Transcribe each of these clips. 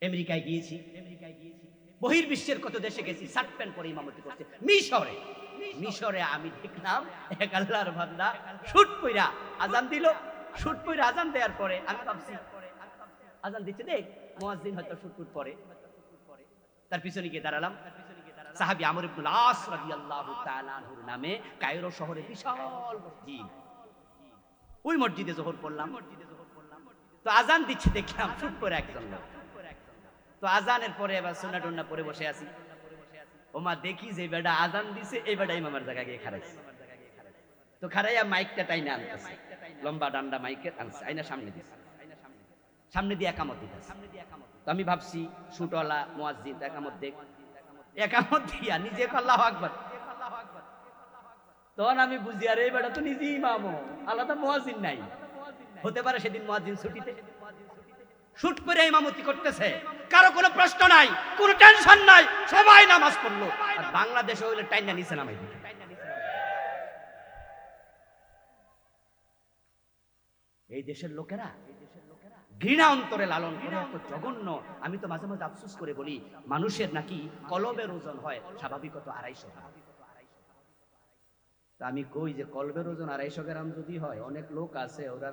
আমেরিকায় গিয়েছি, বহির্বিশ্বের কত দেশে গেছি, শার্ট প্যান্ট পরে ইমামতি করছে। মিশরে আমি দেখলাম এক আল্লাহর বান্দা শুট পইরা আজান দিল। শুট পইরা আজান দেওয়ার পরে আমি ভাবছি আজান দিচ্ছে দেখ মুয়াজ্জিন হয়তো শুট পরে, তার পিছনে গিয়ে দাঁড়ালাম। সাহাবী আমর ইবনুল আস রাদিয়াল্লাহু তাআলা আনহুর নামে কায়রো শহরে বিশাল মসজিদ, ওই মসজিদে যোহর পড়লাম। তো আজান দিচ্ছে দেখলাম শুট পরে একজন লোক। তো আজানের পরে এবার সুন্নাহ টুন্নাহ পরে বসে আছি। ওমা দেখি যে বেটা আজান দিছে এই বেটা ইমামের জায়গা গিয়ে খাড়াইছে। তো খাড়াইয়া মাইকটা টাইনা আনতেছে, লম্বা ডান্ডা মাইকের আনছে, আইনা সামনে দিছে, সামনে দিয়ে একামত দিতেছে। তো আমি ভাবছি শুটওয়ালা মুয়াজ্জিন একামত দেখ, একামত দিয়া নিজে আল্লাহু আকবার। তখন আমি বুঝি আরে এই বেটা তো নিজেই ইমাম, আলাদা মুয়াজ্জিন নাই। হতে পারে সেদিন মুয়াজ্জিন ছুটিতে, শুট করে ইমামতি করতেছে, কারো কোনো প্রশ্ন নাই, কোনো টেনশন নাই, সবাই নামাজ পড়লো। আর বাংলাদেশে হইলে টাইনা নিচে নামাই দিত। এই দেশের লোকেরা ঘৃণা অন্তরে লালন করে এত জঘন্য। আমি তো মাঝে মাঝে আফসোস করে বলি মানুষের নাকি কলবের ওজন হয় স্বাভাবিকত 250 গ্রাম। আমি কই যে কলবের ওজন 250 গ্রাম যদি হয়, অনেক লোক আছে ওরা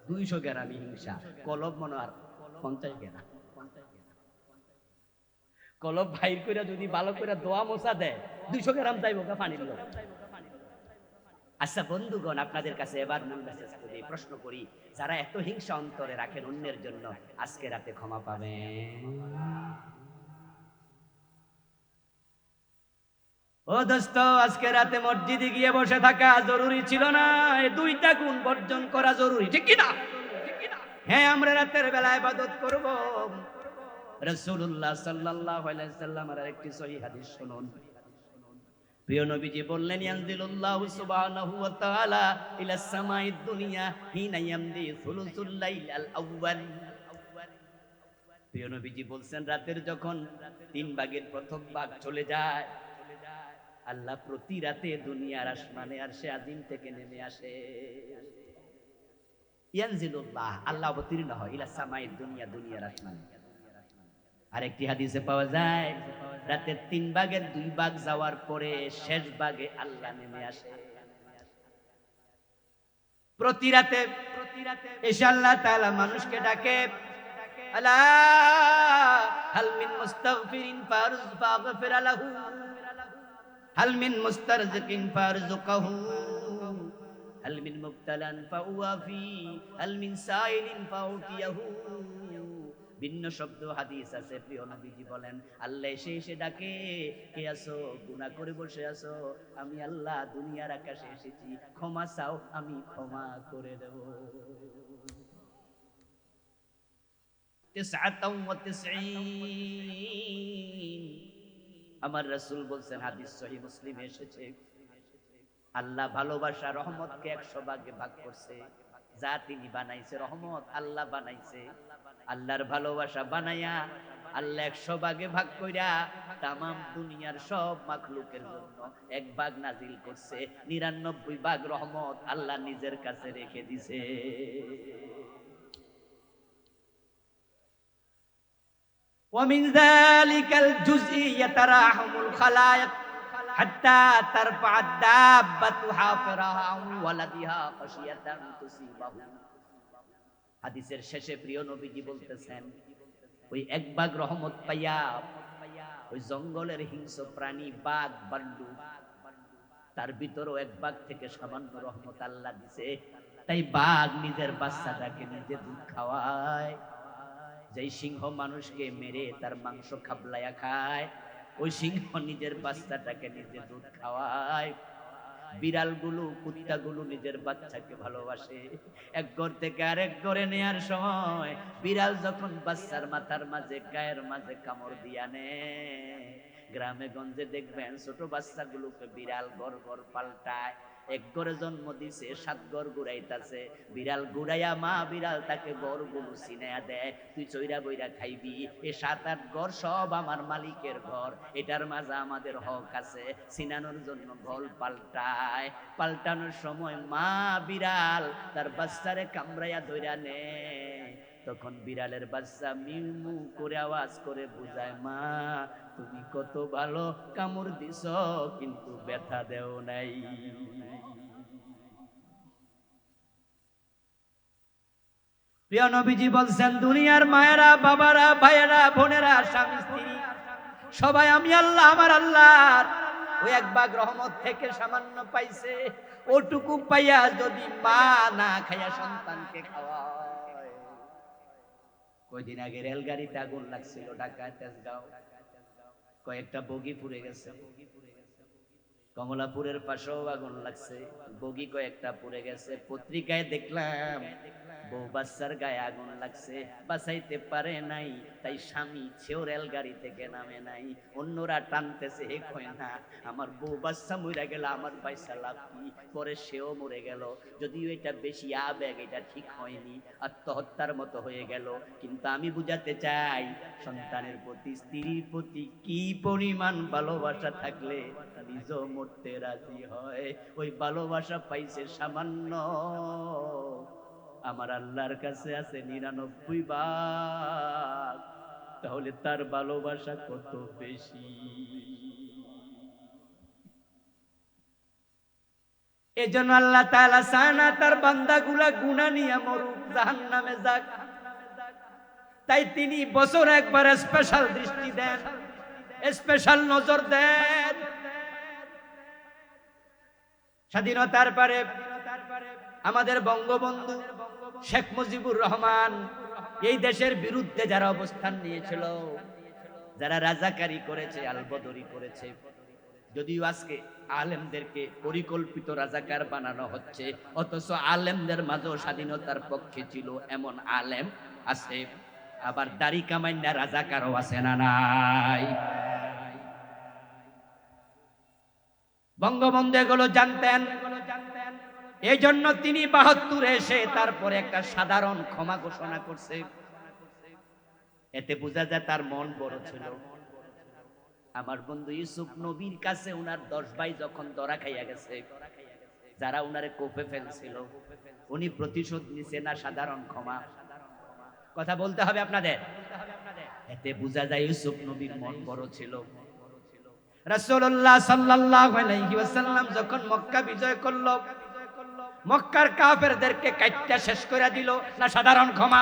200 গ্রামই হিংসা, কলব মনে আর 50 গ্রাম। কলব বাইর করে যদি ভালো করে দোয়া মোছা দেয় 200 গ্রাম যাইব পানির লোক। আচ্ছা বন্ধুগণ, আপনাদের কাছে এবার মূল মেসেজ করি, প্রশ্ন করি, যারা এত হিংসা অন্তরে রাখেন অন্যের জন্য, আজকে রাতে ক্ষমা পাবেন? ও দোস্ত, আজকে রাতে মসজিদে গিয়ে বসে থাকা জরুরি ছিল না, এই 2টা গুণ বর্জন করা জরুরি, ঠিক কি না? হ্যাঁ, আমরা রাতের বেলা ইবাদত করব। রাসূলুল্লাহ সাল্লাল্লাহু আলাইহি ওয়াসাল্লামের আরেকটি সহিহ হাদিস শুনুন। প্রিয় নবীজি বললেন, ইয়ানজিলুল্লাহু সুবহানাহু ওয়া তাআলা ইলা সামাইদ দুনিয়া হিনা ইয়ামদি সুলুসুল লাইলাল আউয়াল। প্রিয় নবীজি বলছেন, রাতের যখন 3 ভাগের প্রথম ভাগ চলে যায়, আল্লাহ প্রতি রাতে দুনিয়ার আসমানে আরশে আজিম থেকে নেমে আসে। ইয়ানজিলুল্লাহ, আল্লাহ অবতীর্ণ হয়, ইলা সামাইদ দুনিয়া, দুনিয়ার আসমানে। আরেকটি হাদিসে পাওয়া যায়, রাতের 3 ভাগের 2 ভাগ যাওয়ার পরে শেষ ভাগে আল্লাহ নেমে আসে। প্রতি রাতে এসে আল্লাহ তাআলা মানুষকে ডাকে, আলা হাল মিন মুস্তাগফিরিন ফাগফির লাহু, হাল মিন মুস্তারজিকিন ফারযুকহু, হাল মিন মুবতালান ফাওয়াফি, হাল মিন সাইলিন ফাউতিয়াহু। ভিন্ন শব্দ হাদিস আছে। প্রিয় নবীজি বলেন, আল্লাহ এসে এসে ডাকে, কে আছো? গুনাহ করে বসে আছো? আমি আল্লাহ দুনিয়ার আকাশে এসেছি, ক্ষমা চাও, আমি ক্ষমা করে দেব। 99 আমার রাসূল বলছেন, হাদিস সহিহ মুসলিমে এসেছে, আল্লাহ ভালোবাসা রহমতকে 100 ভাগে ভাগ করছে। যা তিনি বানাইছে রহমত, আল্লাহ বানাইছে, আল্লাহর ভালোবাসা বানাইয়া আল্লাহ 100 ভাগে ভাগ কইরা তামাম দুনিয়ার সব মাখলুকের জন্য 1 ভাগ নাজিল করছে। 99 ভাগ রহমত আল্লাহ নিজের কাছে রেখে দিছে। ومن ذلك الجزء يتراحم الخلائق حتى ترفع الدابة حافرها عن ولدها خشية تصيبه। হাদিসের শেষে প্রিয় নবীজি বলতেছেন, ওই 1 ভাগ রহমত পাইয়া ওই জঙ্গলের হিংস্র প্রাণী বাঘ ভাল্লুক, তার ভিতরও 1 ভাগ থেকে সামান্য রহমত আল্লাহ দিছে। তাই বাঘ নিজের বাচ্চাটাকে নিজে দুধ খাওয়ায়। যেই সিংহ মানুষকে মেরে তার মাংস খাবলায়া খায়, ওই সিংহ নিজের বাচ্চাটাকে নিজে দুধ খাওয়ায়। বিড়ালগুলো, কুত্তাগুলো নিজের বাচ্চাকে ভালোবাসে। এক ঘর থেকে আরেক ঘরে নেয়ার সময় বিড়াল যখন বাচ্চার মাথার মাঝে, গায়ের মাঝে কামড় দিয়া নেয়, গ্রামে গঞ্জে দেখবেন ছোট বাচ্চাগুলোকে বিড়াল ঘর ঘর পাল্টায়। 1 ঘরে জন্ম দিছে, 7 ঘর ঘুরাইতাছে। বিড়াল ঘুরাইয়া মা বিড়াল তাকে ঘরগুলো চিনাইয়া দেয়, তুই চইরা বইরা খাইবি, এ 7-8 ঘর সব আমার মালিকের ঘর, এটার মাঝে আমাদের হক আছে। চিনানোর জন্য ঘর পাল্টায়। পাল্টানোর সময় মা বিড়াল তার বাচ্চারে কামড়াইয়া ধইরা নেয়, তখন বিড়ালের বাচ্চা মিউ মিউ করে আওয়াজ করে বুঝায়, মা তুমি কত ভালো কামড় দিছ কিন্তু ব্যথা দেও নাই। প্রিয় নবীজি বলছেন, দুনিয়ার মায়েরা, বাবারা, ভাইয়েরা, বোনেরা, স্বামী স্ত্রী সবাই আমি আল্লাহ, আমার আল্লাহর ওই এক ভাগ রহমত থেকে সামান্য পাইছে। ওটুকু পাইয়া যদি মা না খাইয়া সন্তানকে খাওয়ায়। কয়দিন আগে রেলগাড়িতে আগুন লাগছিল ঢাকা তেজগাঁও, কয়েকটা বগি পুড়ে গেছে। কমলাপুরের পাশেও আগুন লাগছে, বগি কয়েকটা পুড়ে গেছে। পত্রিকায় দেখলাম বউ বাচ্চার গায়ে আগুন লাগছে, বাঁচাইতে পারে নাই, তাই স্বামী সেও রেলগাড়ি থেকে নামে নাই। অন্যরা টানতেছে, হে কয় না আমার বউ বাচ্চা মরে গেল, আমার পয়সা লাভ কি, পরে সেও মরে গেল। যদিও এটা বেশি আবেগ, এটা ঠিক হয়নি, আত্মহত্যার মতো হয়ে গেল। কিন্তু আমি বুঝাতে চাই, সন্তানের প্রতি, স্ত্রীর প্রতি কি পরিমাণ ভালোবাসা থাকলে নিজও মরতে রাজি হয়। ওই ভালোবাসা পাইছে সামান্য, আমার আল্লাহর কাছে আছে 99 ভাগ। তাহলে তার ভালোবাসা কত বেশি। এজন্য আল্লাহ তাআলা চায় না তার বান্দাগুলা গুনাহ নিয়ে মরুক, জাহান্নামে যাক। তাই তিনি বছর একবার স্পেশাল দৃষ্টি দেন, স্পেশাল নজর দেন। স্বাধীনতার পরে আমাদের বঙ্গবন্ধু শেখ মুজিবুর রহমান এই দেশের বিরুদ্ধে যারা অবস্থান নিয়েছিল, যারা রাজাকারী করেছে, আলবদরি করেছে, যদিও আজকে আলেমদেরকে পরিকল্পিত রাজাকার বানানো হচ্ছে, অথচ আলেমদের মাঝেও স্বাধীনতার পক্ষে ছিল এমন আলেম আছে। আবার দাড়ি কামাইনা রাজাকারও আছে না নাই? বঙ্গবন্ধু এগুলো জানতেন। এই জন্য তিনি 72 এসে তারপরে একটা সাধারণ ক্ষমা ঘোষণা করছে। এতে বোঝা যায় তার মন বড় ছিল। আমার বন্ধু ইউসুফ নবীর কাছে উনার 10 ভাই যখন ধরা খাইয়া গেছে, যারা উনারে কোপে ফেলছিল, উনি প্রতিশোধ নিছে না সাধারণ ক্ষমা? কথা বলতে হবে আপনাদের। এতে বোঝা যায় ইউসুফ নবীর মন বড় ছিল। রাসূলুল্লাহ সাল্লাল্লাহু আলাইহি ওয়াসাল্লাম যখন মক্কা বিজয় করল, মক্কার কাফেরদেরকে কাইট্টা শেষ করে দিল, না সাধারণ ক্ষমা?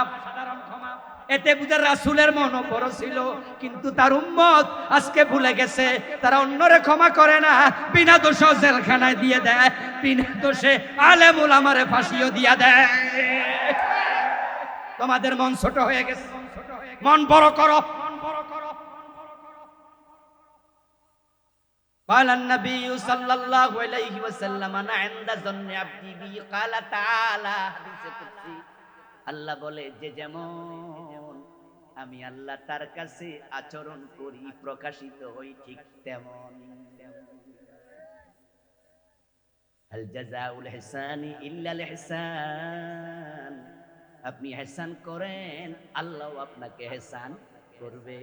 এতে বুঝা রাসূলের মন বড় ছিল। কিন্তু তার উম্মত আজকে ভুলে গেছে, তারা অন্যরে ক্ষমা করে না, বিনা দোষে জেলখানায় দিয়ে দেয়, বিনা দোষে আলেম উলামারে ফাঁসিও দিয়া দেয়। তোমাদের মন ছোট হয়ে গেছে, মন বড় করো। قال النبي صلى الله عليه وسلم انا عند ظن عبدي بي قال تعالى হাদিসে কুদসি আল্লাহ বলে, যে যেমন আমি আল্লাহ তার কাছে আচরণ করি, প্রকাশিত হই, ঠিক তেমন। হাল জাযাউল ইহসানি ইল্লাল ইহসান, আপনি ইহসান করেন, আল্লাহ আপনাকে ইহসান করবে।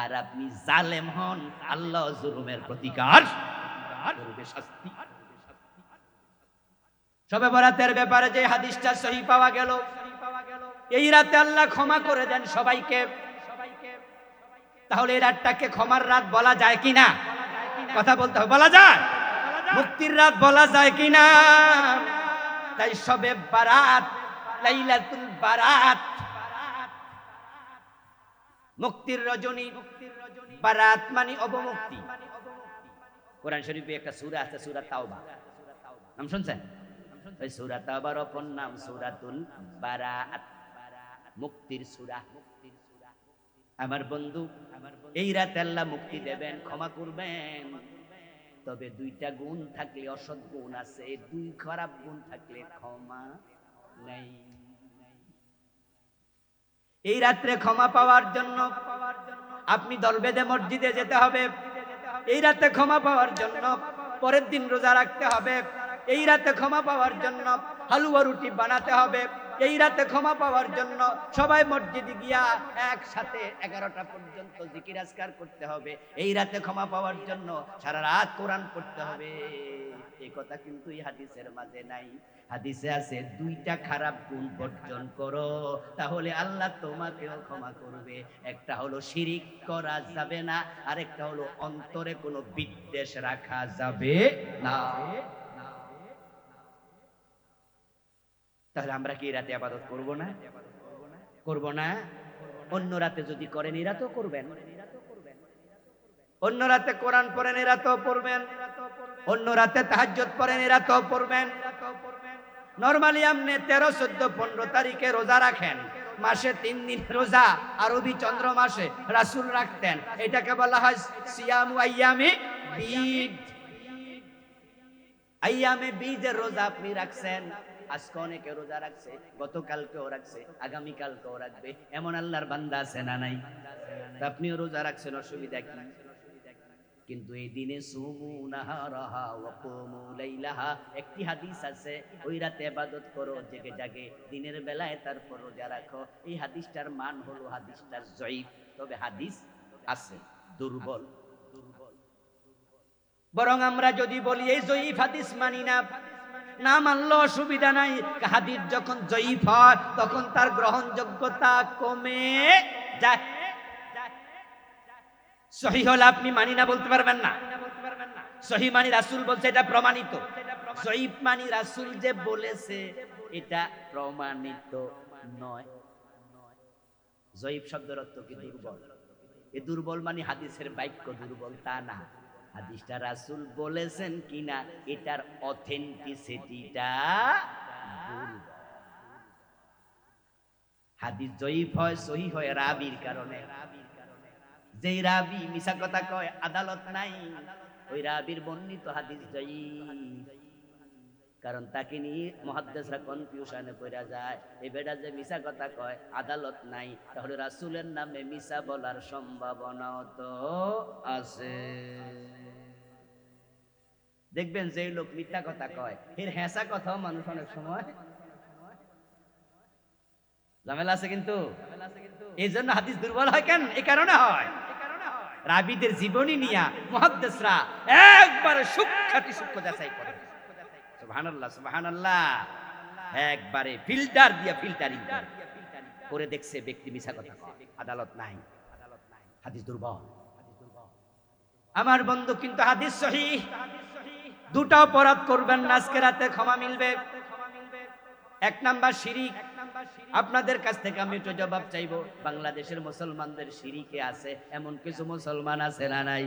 আর আপনি জালেম হন, আল্লাহ জুলুমের প্রতিকার করবে, শাস্তি। শবে বরাতের ব্যাপারে যে হাদিসটা সহিহ পাওয়া গেল, এই রাতে আল্লাহ ক্ষমা করে দেন সবাইকে। তাহলে এই রাতটাকে ক্ষমার রাত বলা যায় কিনা? কথা বলতে হবে, বলা যায়? মুক্তির রাত বলা যায় কিনা? তাই শবে বারাত, লাইলাতুল বারাত, মুক্তির রজনী। বারাত মানে অবমুক্তি। কোরআন শরীফে একটা সূরা আছে, সূরা তাওবা, নাম শুনছেন? ওই সূরা তাওবার অপর নাম সূরাতুল বারাত, মুক্তির সূরা। আমার বন্ধু, এই রাতে আল্লাহ মুক্তি দেবেন, ক্ষমা করবেন। তবে 2টা গুণ থাকলে অসৎ গুণ আছে, 2 খারাপ গুণ থাকলে ক্ষমা নাই। এই রাত্রে ক্ষমা পাওয়ার জন্য আপনি দল বেঁধে মসজিদে যেতে হবে। এই রাতে ক্ষমা পাওয়ার জন্য পরের দিন রোজা রাখতে হবে। এই রাতে ক্ষমা পাওয়ার জন্য হালুয়া রুটি বানাতে হবে। এই রাতে ক্ষমা পাওয়ার জন্য সবাই মসজিদে গিয়া একসাথে 11টা পর্যন্ত জিকির আজকার করতে হবে। এই রাতে ক্ষমা পাওয়ার জন্য সারা রাত কোরআন পড়তে হবে। এই কথা কিন্তু এই হাদিসের মাঝে নাই। হাদিসে আছে 2টা খারাপ গুণ বর্জন করো, তাহলে আল্লাহ তোমাকেও ক্ষমা করবে। একটা হলো শিরিক করা যাবে না, আর একটা হলো অন্তরে কোনো বিদ্বেষ রাখা যাবে না। তাহলে আমরা কি রাতে ইবাদত করব না? করব না? অন্য রাতে যদি করেন এই রাতেও করবেন। অন্য রাতে কোরআন পড়েন এই রাতেও পড়বেন। অন্য রাতে তাহাজ্জুদ পড়েন এই রাতেও পড়বেন। নরমালি আপনি 13, 14, 15 তারিখে রোজা রাখেন, মাসে 3 দিন রোজা, আরবি চন্দ্র মাসে রাসূল রাখতেন। এটাকে বলা হয় সিয়ামু আইয়ামে বীজ। আইয়ামে বীজের রোজা আপনি রাখছেন। আজকে অনেকে রোজা রাখছে, গতকালকেও রাখছে, আগামীকালকেও রাখবে, এমন আল্লাহর বান্দা আছে না নাই? আপনিও রোজা রাখছেন, অসুবিধা কি? কিন্তু এই দিনে সুমু নাহারাহা ওয়া কুমু লাইলাহা, একটি হাদিস আছে, ওই রাতে ইবাদত করো জেগে জাগে, দিনের বেলায় তারপর রোজা রাখো। এই হাদিসটার মান হলো হাদিসটার জয়ীফ, তবে হাদিস আছে, দুর্বল। বরং আমরা যদি বলি এই জয়ীফ হাদিস মানি না, না মানলেও অসুবিধা নাই। হাদিস যখন জয়ীফ হয় তখন তার গ্রহণযোগ্যতা কমে যায়। সহিহ হলে আপনি মানি না বলতে পারবেন না। সহিহ মানি রাসূল বলছে, এটা প্রমাণিত। জয়ীফ মানি রাসূল যে বলেছে এটা প্রমাণিত নয়। জয়ীফ শব্দের অর্থ কি? দুর্বল। এই দুর্বল মানে হাদিসের বাক্য দুর্বল তা না, হাদিসটা রাসূল বলেছেন কিনা এটার অথেন্টিসিটিটা দুর্বল। হাদিস জয়ীফ হয়, সহিহ হয় রাবীর কারণে। যেই রাবী মিছা কথা কয়, আদালত নাই, ওই রাবীর বর্ণিত হাদিস জয়ীফ। কারণ তাকে নিয়ে মুহাদ্দিসরা কনফিউশনে পড়ে যায়, এই বেটা যে মিছা কথা কয়, আদালত নাই, তাহলে রাসূলের নামে মিছা বলার সম্ভাবনাও তো আছে। দেখবেন যে লোক মিথ্যা কথা কয়, এর হেসা কথাও মানুষ অনেক সময় ঝামেলা আছে। কিন্তু এই জন্য হাদিস দুর্বল হয় কেন? এই কারণে হয়, রাবীদের জীবনী নিয়া মুহাদ্দিসরা একবারে সূক্ষ্ম যাচাই করে। সুবহানাল্লাহ, সুবহানাল্লাহ। একবারে ফিল্টার দিয়া ফিল্টারিং করে দেখছে ব্যক্তি মিছা কথা কয়, আদালত নাই, হাদিস দুর্বল। আমার বন্ধু, কিন্তু হাদিস সহিহ। 2টা অপরাধ করবেন না, আজকে রাতে ক্ষমা মিলবে। 1 নাম্বার শিরিক। আপনাদের কাছ থেকে আমি একটু জবাব চাইবো, বাংলাদেশের মুসলমানদের শিরিকে আছে এমন কিছু মুসলমান আছে না নাই?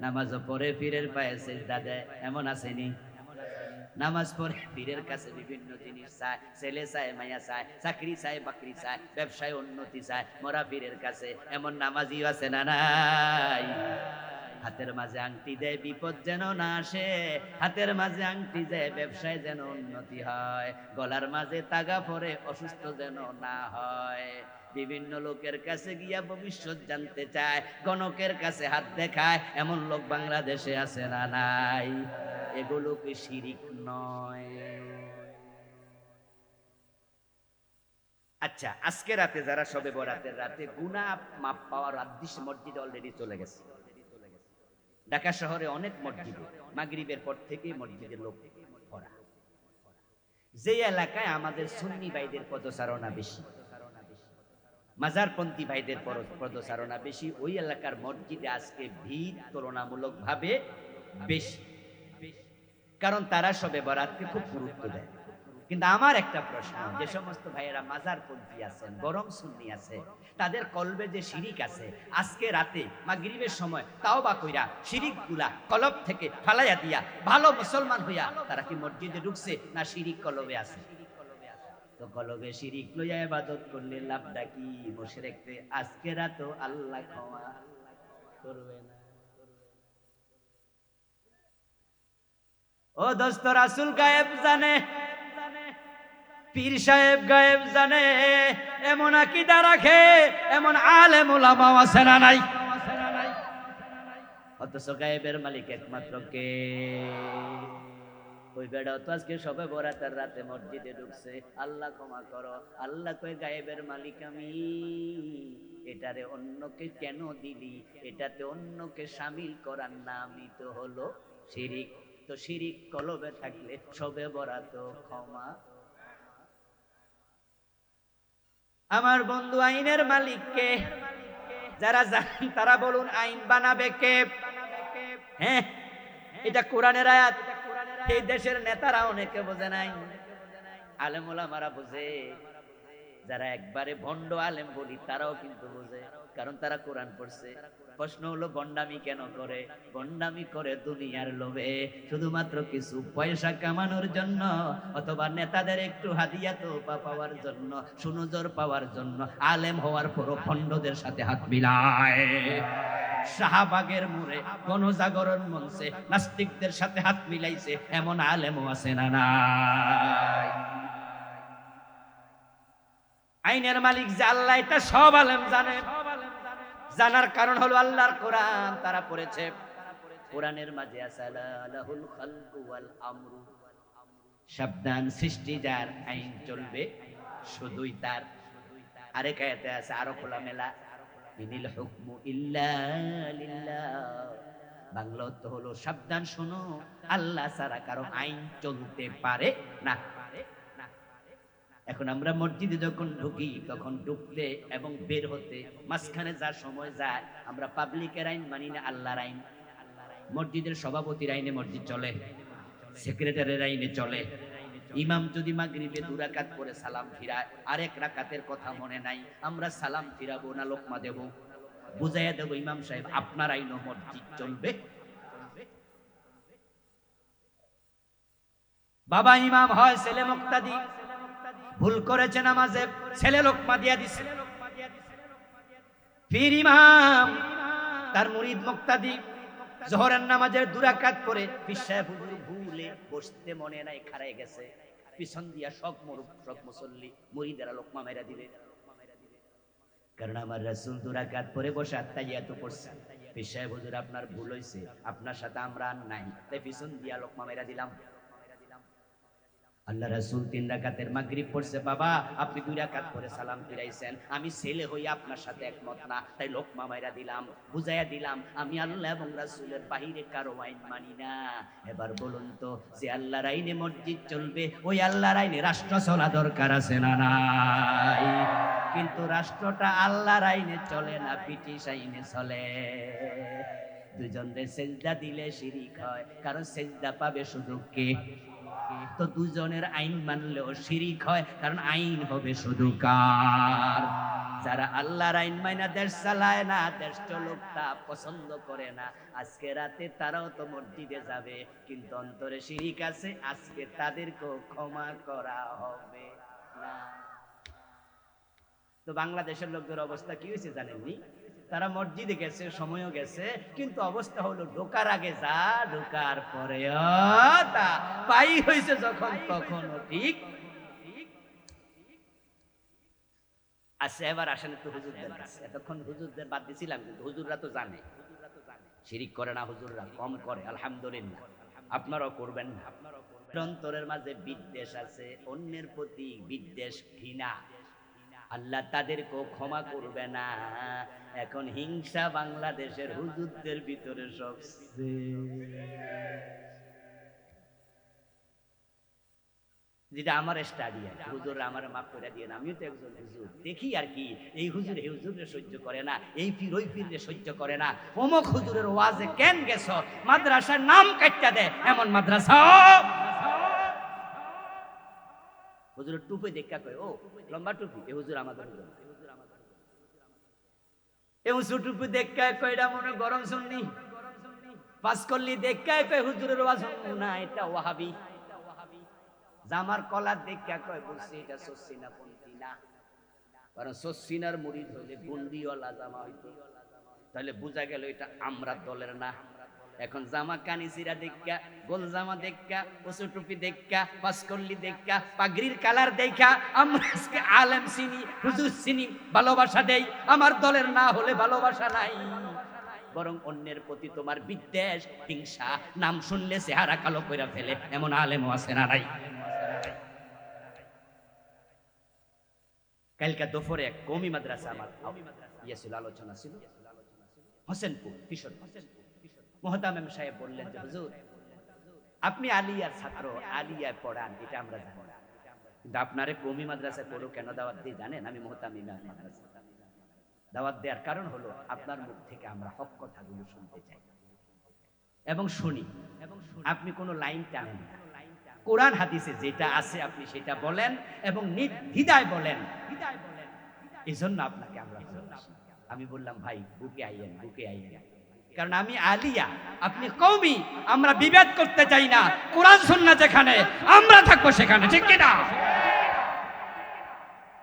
নামাজ পড়ে পীরের পায়ে সিজদা দেয়, এমন আসেনি? নামাজ পড়ে পীরের কাছে বিভিন্ন জিনিস চায়, ছেলে চায়, মাইয়া চায়, চাকরি চায়, বাকরি চায়, ব্যবসায় উন্নতি চায়, মরা পীরের কাছে, এমন নামাজিও আছে না নাই? হাতের মাঝে আংটি দেয় বিপদ যেন না আসে, হাতের মাঝে আংটি দেয় ব্যবসায় যেন উন্নতি হয়, গলার মাঝে তাগা পরে অসুস্থ যেন না হয়, বিভিন্ন লোকের কাছে গিয়া ভবিষ্যৎ জানতে চায়, গণকের কাছে হাত দেখায়, এমন লোক বাংলাদেশে আছে না নাই? এগুলো কি শিরিক নয়? আচ্ছা, আজকে রাতে যারা শবে বরাতের রাতে গুনাহ মাফ পাওয়ার হাদিস মসজিদে অলরেডি চলে গেছে। ঢাকা শহরে অনেক মসজিদে মাগরিবের পর থেকে মসজিদের লোক ভরা। যে এলাকায় আমাদের সুন্নি ভাইদের পদচারণা বেশি, মাজারপন্থী ভাইদের পদচারণা বেশি, ওই এলাকার মসজিদে আজকে ভিড় তুলনামূলক ভাবে বেশি, কারণ তারা শবে বরাতকে খুব গুরুত্ব দেয়। কিন্তু আমার একটা প্রশ্ন, যে সমস্ত ভাইয়েরা মাজারপন্থী আছেন, গরম সুন্নি আছে, তাদের কলবে যে শিরিক আছে, আজকে রাতে মাগরিবের সময় তাওবা কইরা শিরিকগুলা কলব থেকে ফালাইয়া দিয়া ভালো মুসলমান হইয়া তারা কি মসজিদে ঢুকছে, না শিরিক কলবে আছে? তো কলবে শিরিক লইয়া ইবাদত করলে লাভটা কি? মুশরিকতে আজকে রাতেও আল্লাহ ক্ষমা করবে না। ও দোস্ত, রাসূল গায়েব জানে, পীর সাহেব গায়েব জানে, এমন আকীদা রাখে এমন আলেম উলামা আছে না নাই? অথচ গায়েবের মালিক একমাত্র কে? ওই বেড়াও তো আজকে সবে বরাতের রাতে মসজিদে ঢুকছে, আল্লাহ ক্ষমা করো। আল্লাহ কই গায়েবের মালিক আমি, এটারে অন্যকে কেন দিলি? এটাতে অন্যকে শামিল করার নামই তো হলো শিরিক। তো শিরিক কলবে থাকলে সবে বরাত ক্ষমা। আমার বন্ধু, আইনের মালিক কে? যারা জানেন তারা বলুন, আইন বানাবে কে? হ্যাঁ, এটা কোরআনের আয়াত। এই দেশের নেতারা অনেকে বোঝে নাই, আলেম ওলামারা বোঝে। যারা একবারে ভণ্ড আলেম বলি তারাও কিন্তু বোঝে, কারণ তারা কোরআন পড়ছে। প্রশ্ন হলো, ভণ্ডামি কেন করে? ভণ্ডামি করে দুনিয়ার লোভে, শুধুমাত্র কিছু পয়সা কামানোর জন্য, অথবা নেতাদের একটু হাদিয়া তোফা পাওয়ার জন্য, সুনজর পাওয়ার জন্য। আলেম হওয়ার পরও ভণ্ডদের সাথে হাত মিলায়। শাহবাগের মোড়ে গণজাগরণ মঞ্চে নাস্তিকদের সাথে হাত মিলাইছে এমন আলেমও আছে না নাই? আইনের মালিক যে আল্লাহ, এটা সব আলেম জানে। জানার কারণ হলো আল্লাহর কোরআন তারা পড়েছে। কোরআনের মাঝে আছে লাহুল খালকু ওয়াল আমরু, সাবধান, সৃষ্টি যার, আইন চলবে শুধুই তার। আরেক আয়াতে আছে আরো খোলামেলা, ইনিল হুকমু ইল্লা লিল্লাহ। বাংলা অর্থ হলো, সাবধান শোনো, আল্লাহ ছাড়া কারো আইন চলতে পারে না। এখন আমরা মসজিদে যখন ঢুকি, তখন ঢুকতে এবং বের হতে মাঝখানে যা সময় যায়, আমরা পাবলিকের আইন মানি না, আল্লাহর আইন। মসজিদের সভাপতির আইনে মসজিদ চলে, সেক্রেটারির আইনে চলে। ইমাম যদি মাগরিবে 2 রাকাত পড়ে সালাম ফিরায়, আরেক রাকাতের কথা মনে নাই, আমরা সালাম ফিরাবো না লোকমা দেব? বুঝাইয়া দেব, ইমাম সাহেব আপনার আইনও মসজিদ চলবে। বাবা ইমাম হয়, ছেলে মুক্তাদি, ভুল করেছে নামাজে, ছেলে লোকমা দিয়া দিছে। পীর ইমাম, তার মুরিদ মুক্তাদি, জোহরের নামাজের 2 রাকাত পড়ে পীর সাহেব হুজুর ভুলে বসতে মনে নাই, খাড়ায় গেছে, পিছন দিয়া সব মুসল্লি মুরিদেরা লোকমা মেরা দিবে। কারণ আমার রাসূল 2 রাকাত পড়ে বসে আত্তাহিয়াতু পড়ছেন। পীর সাহেব হুজুর আপনার ভুল হইছে, আপনার সাথে আমরা আর নাই, তাই পিছন দিয়া লোকমা মেরা দিলাম। আল্লাহ রাসূল 3 রাকাতের মাগরিব পড়ছে, বাবা আপনি 2 রাকাত পরে সালাম ফিরাইছেন, আমি ছেলে হই আপনার সাথে একমত না, তাই লোকমা মাইরা দিলাম, বুঝাইয়া দিলাম আমি আল্লাহ এবং রাসূলের বাহিরে কারো আইন মানি না। এবার বলুন তো, যে আল্লাহর আইনে মসজিদ চলবে, ওই আল্লাহর আইনে রাষ্ট্র চলা দরকার আছে না নাই? কিন্তু রাষ্ট্রটা আল্লাহর আইনে চলে না, ব্রিটিশ আইনে চলে। দুজনে সেজদা দিলে শিরিক হয়, কারণ সেজদা পাবে শুধু কে? তো দুজনের আইন মানলেও শিরিক হয়, কারণ আইন হবে শুধু কার? যারা আল্লাহর আইন মাইনা দেশ চালায় না, দেশ চলুক তা পছন্দ করে না, আজকে রাতে তারাও তো মসজিদে যাবে, কিন্তু অন্তরে শিরিক আছে, আজকে তাদেরকেও ক্ষমা করা হবে না। তো বাংলাদেশের লোকদের অবস্থা কি হয়েছে জানেননি? তারা মসজিদে গেছে, সময়ও গেছে, কিন্তু অবস্থা হলো ঢোকার আগে যা, ঢোকার পরে তা, পাই হয়েছে যখন তখনও ঠিক। আচ্ছা, এবার আসেন একটু হুজুরদের কাছে। এতক্ষণ হুজুরদের বাদ দিছিলাম, কিন্তু হুজুররা তো জানে শিরিক করে না, হুজুররা কম করে, আলহামদুলিল্লাহ। আপনারাও করবেন না। অন্তরের মাঝে বিদ্বেষ আছে, অন্যের প্রতি বিদ্বেষ, ঘৃণা, আল্লাহ তাদেরকেও ক্ষমা করবে না। এখন হিংসা বাংলাদেশের হুজুরদের ভিতরে সবচেয়ে, যেটা আমার স্টাডি, হুজুর আমার মাফ করে দিয়ে, আমিও তো একজন হুজুর, দেখি আর কি, এই হুজুর এই হুজুরে সহ্য করে না, এই পীর ওই পীরে সহ্য করে না, অমুক হুজুরের ওয়াজে কেন গেছো, মাদ্রাসার নাম কাটতে দেয় এমন মাদ্রাসা। হুজুরের টুপি দেখা কয়, ও লম্বা টুপি, এ হুজুর আমাদের হুজুর। এ হুজুর টুপি দেখা কয়, এটা মনে গরম সুন্নি। পাস করলি দেখা কয় হুজুরের ওয়াজ না, এটা ওয়াহাবি। জামার কলার দেখা কয়, বলছি এটা সসিনা পন্থী না, কারণ সসিনার মুরিদ হলে বন্দিওয়ালা জামা হইতো, তাহলে বোঝা গেল এটা আমরা দলের না। এখন জামা কানিসিরা দেখা, গোল জামা দেখা, কচু টুপি দেখা, পাসকল্লি দেখা, পাগড়ির কালার দেখা আমরা আজকে আলেম চিনি, হুজুর চিনি, ভালোবাসা দেই। আমার দলের না হলে ভালোবাসা নাই। বরং অন্যের প্রতি তোমার বিদ্বেষ, হিংসা, নাম শুনলে চেহারা কালো করে ফেলে এমন আলেমও আছে না নাই? কালকে দুপুরে এক কওমি মাদ্রাসা আমার ছিল, আলোচনা ছিল, হোসেনপুর কিশোর। মোহতামিম সাহেব বললেন যে হুজুর, আপনি আলিয়ার ছাত্র, আলিয়ায় পড়ান, এটা আমরা জানি, কিন্তু আপনারে কওমি মাদ্রাসায় পড়ো কেন দাওয়াত দিয়ে জানেন? আমি মোহতামিম মাদ্রাসা দাওয়াত দেওয়ার কারণ হলো আপনার মুখ থেকে আমরা হক কথাগুলো শুনতে চাই এবং শুনি, আপনি কোনো লাইন টানেন না, কোরআন হাদিসে যেটা আছে আপনি সেটা বলেন এবং নির্দ্বিধায় বলেন, এই জন্য আপনাকে আমরা ভালোবাসি। আমি বললাম ভাই বুকে আইয়েন, বুকে আইয়েন, কারণ আমি আলিয়া, আপনি কওমি, আমরা বিভেদ করতে চাই না, কোরআন সুন্নাহ যেখানে আমরা থাকবো সেখানে, ঠিক কি না?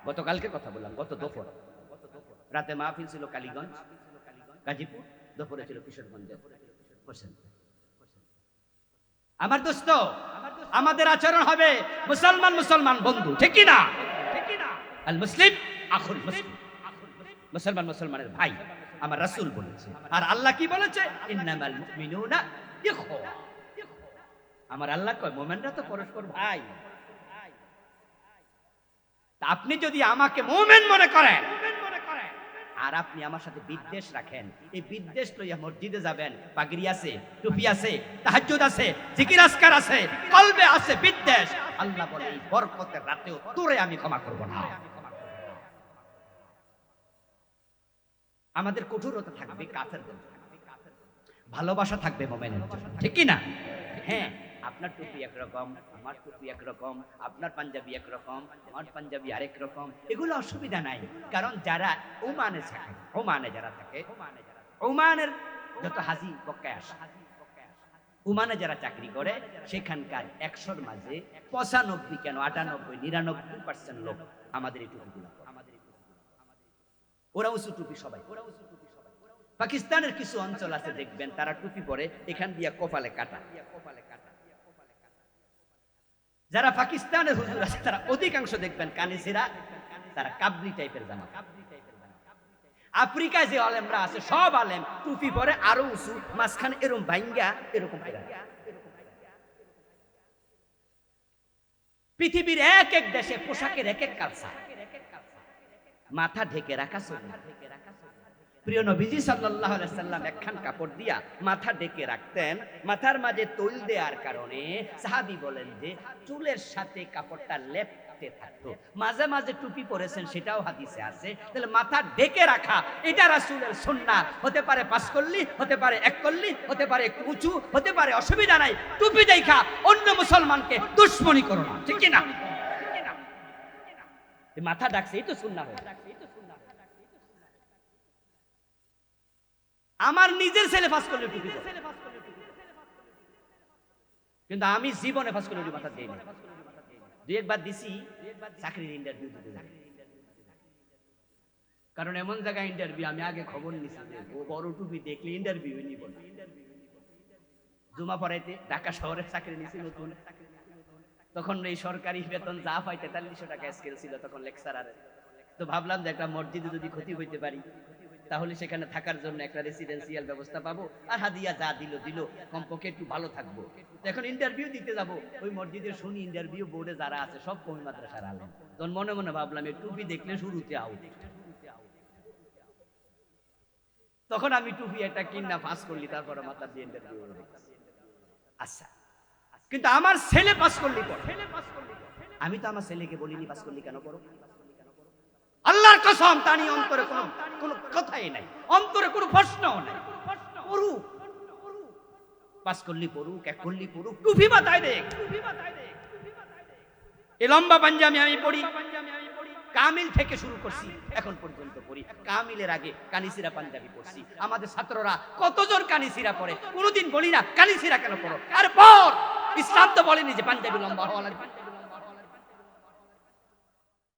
গতকালকে কথা বললাম, গত দুপুর রাতে মাহফিল ছিল কালীগঞ্জ, গাজীপুর, দুপুরে ছিল কিশোরগঞ্জে হোসেন। আমার দোস্ত, আমাদের আচরণ হবে মুসলমান মুসলমান বন্ধু, ঠিক কি না? আল মুসলিম আখুল মুসলিম, মুসলমান মুসলমানের ভাই, আমার রাসূল বলেছে। আর আল্লাহ কি বলেছে? ইন্নামাল মুমিনুনা ইখওয়া। আমার আল্লাহ কয় মুমিনরা তো পরস্পর ভাই। তা আপনি যদি আমাকে মুমিন মনে করেন আর আপনি আমার সাথে বিদ্বেষ রাখেন, এই বিদ্বেষ লইয়া মসজিদে যাবেন, পাগড়ি আছে, টুপি আছে, তাহাজ্জুদ আছে, জিকির আজকার আছে, কলবে আছে বিদ্বেষ, আল্লাহ বলে এই বরকতের রাতেও তোরে আমি ক্ষমা করব না। আমাদের কঠোরতা থাকবে কাফেরদের জন্য, ভালোবাসা থাকবে মুমিনের জন্য, ঠিক কি না? হ্যাঁ, আপনার টুপি একরকম, আমার টুপি একরকম, আপনার পাঞ্জাবি একরকম, আমার পাঞ্জাবি আরেক রকম, এগুলো অসুবিধা নাই। কারণ যারা ওমানে থাকে, ওমানে যারা থাকে, ওমানের যত হাজি বক্কায় আসে, ওমানে যারা চাকরি করে, সেখানকার 100-র মাঝে 95 কেন 98, 99% লোক আমাদের এই টুপিগুলো পরে। ওরা উঁচু টুপি সবাই। পাকিস্তানের কিছু অঞ্চল আছে দেখবেন তারা টুপি পরে, এখান দিয়া কপালে কাটা। যারা পাকিস্তানের হুজুর আছে তারা অধিকাংশ দেখবেন কানিসিরা, তারা কাবলি টাইপের জামা। আফ্রিকায় যে আলেমরা আছে সব আলেম টুপি পরে আরো উঁচু, মাঝখানে এরকম ভাঙ্গা এরকম। পৃথিবীর এক এক দেশে পোশাকের এক এক কালচার, মাথা ঢেকে রাখা সুন্নাহ। প্রিয় নবীজি সাল্লাল্লাহু আলাইহি সাল্লাম একখান কাপড় দিয়া মাথা ঢেকে রাখতেন, মাথার মাঝে তৈল দেওয়ার কারণে সাহাবী বলেন যে চুলের সাথে কাপড়টা লেপটে থাকতো। মাঝে মাঝে টুপি পরেছেন, সেটাও হাদিসে আছে। তাহলে মাথা ঢেকে রাখা এটা রাসূলের সুন্নাহ। হতে পারে 5 কল্লি, হতে পারে 1 কল্লি, হতে পারে একটু উঁচু, হতে পারে, অসুবিধা নাই। টুপি দেখা অন্য মুসলমানকে দুশমনি করো না, ঠিক কি না? মাথা ডাকছে, এই তো সুন্নাহ। আমার নিজের ছেলে ফাঁস করলে টুপি পরে, কিন্তু আমি জীবনে ফাঁস করলে মাথা দিই না। 2-1 বার দিছি চাকরির ইন্টারভিউ দিতে যাই, কারণ এমন জায়গায় ইন্টারভিউ আমি আগে খবর নিছি যে ও বড় টুপি দেখলে ইন্টারভিউ নিব না। জুমা পড়াইতে ঢাকা শহরে চাকরি নিছি নতুন, তখন এই সরকারি বেতন যা পাই 4300 টাকা স্কেল ছিল তখন লেকচারার। তো ভাবলাম যে একটা মসজিদে যদি ক্ষতি হইতে পারি তাহলে সেখানে থাকার জন্য একটা রেসিডেন্সিয়াল ব্যবস্থা পাবো, আর হাদিয়া যা দিল কমপক্ষে একটু ভালো থাকবো। এখন ইন্টারভিউ দিতে যাব, ওই মসজিদে শুনি ইন্টারভিউ বোর্ডে যারা আছে সব কওমি মাদ্রাসার আলেম। তখন মনে মনে ভাবলাম এই টুপি দেখলে শুরুতে আউট। তখন আমি টুপি একটা কিনা পাস করলি, তারপরে মাথা দিয়ে ইন্টারভিউ। আচ্ছা, কিন্তু আমার ছেলে পাস করলি পর, আমি তো আমার ছেলেকে বলিনি পাস করলি কেন করো। আল্লাহর কসম, তানি অন্তরে কোনো কথাই নাই, অন্তরে কোনো প্রশ্নও নাই। পড়ুক, পাস করলি পড়ুক, 1 করলি পড়ুক, টুপি মাথায় দেখ। এই লম্বা পাঞ্জাবি আমি পড়ি, কামিল থেকে শুরু করছি এখন পর্যন্ত পড়ি। কামিলের আগে কানিসিরা পাঞ্জাবি পড়ছি। আমাদের ছাত্ররা কতজন কানিসিরা পড়ে, কোনোদিন বলি না কানিসিরা কেন পড়ো। আর পর ইসলাম তো বলেনি যে পাঞ্জাবি লম্বা হওয়া লাগবে।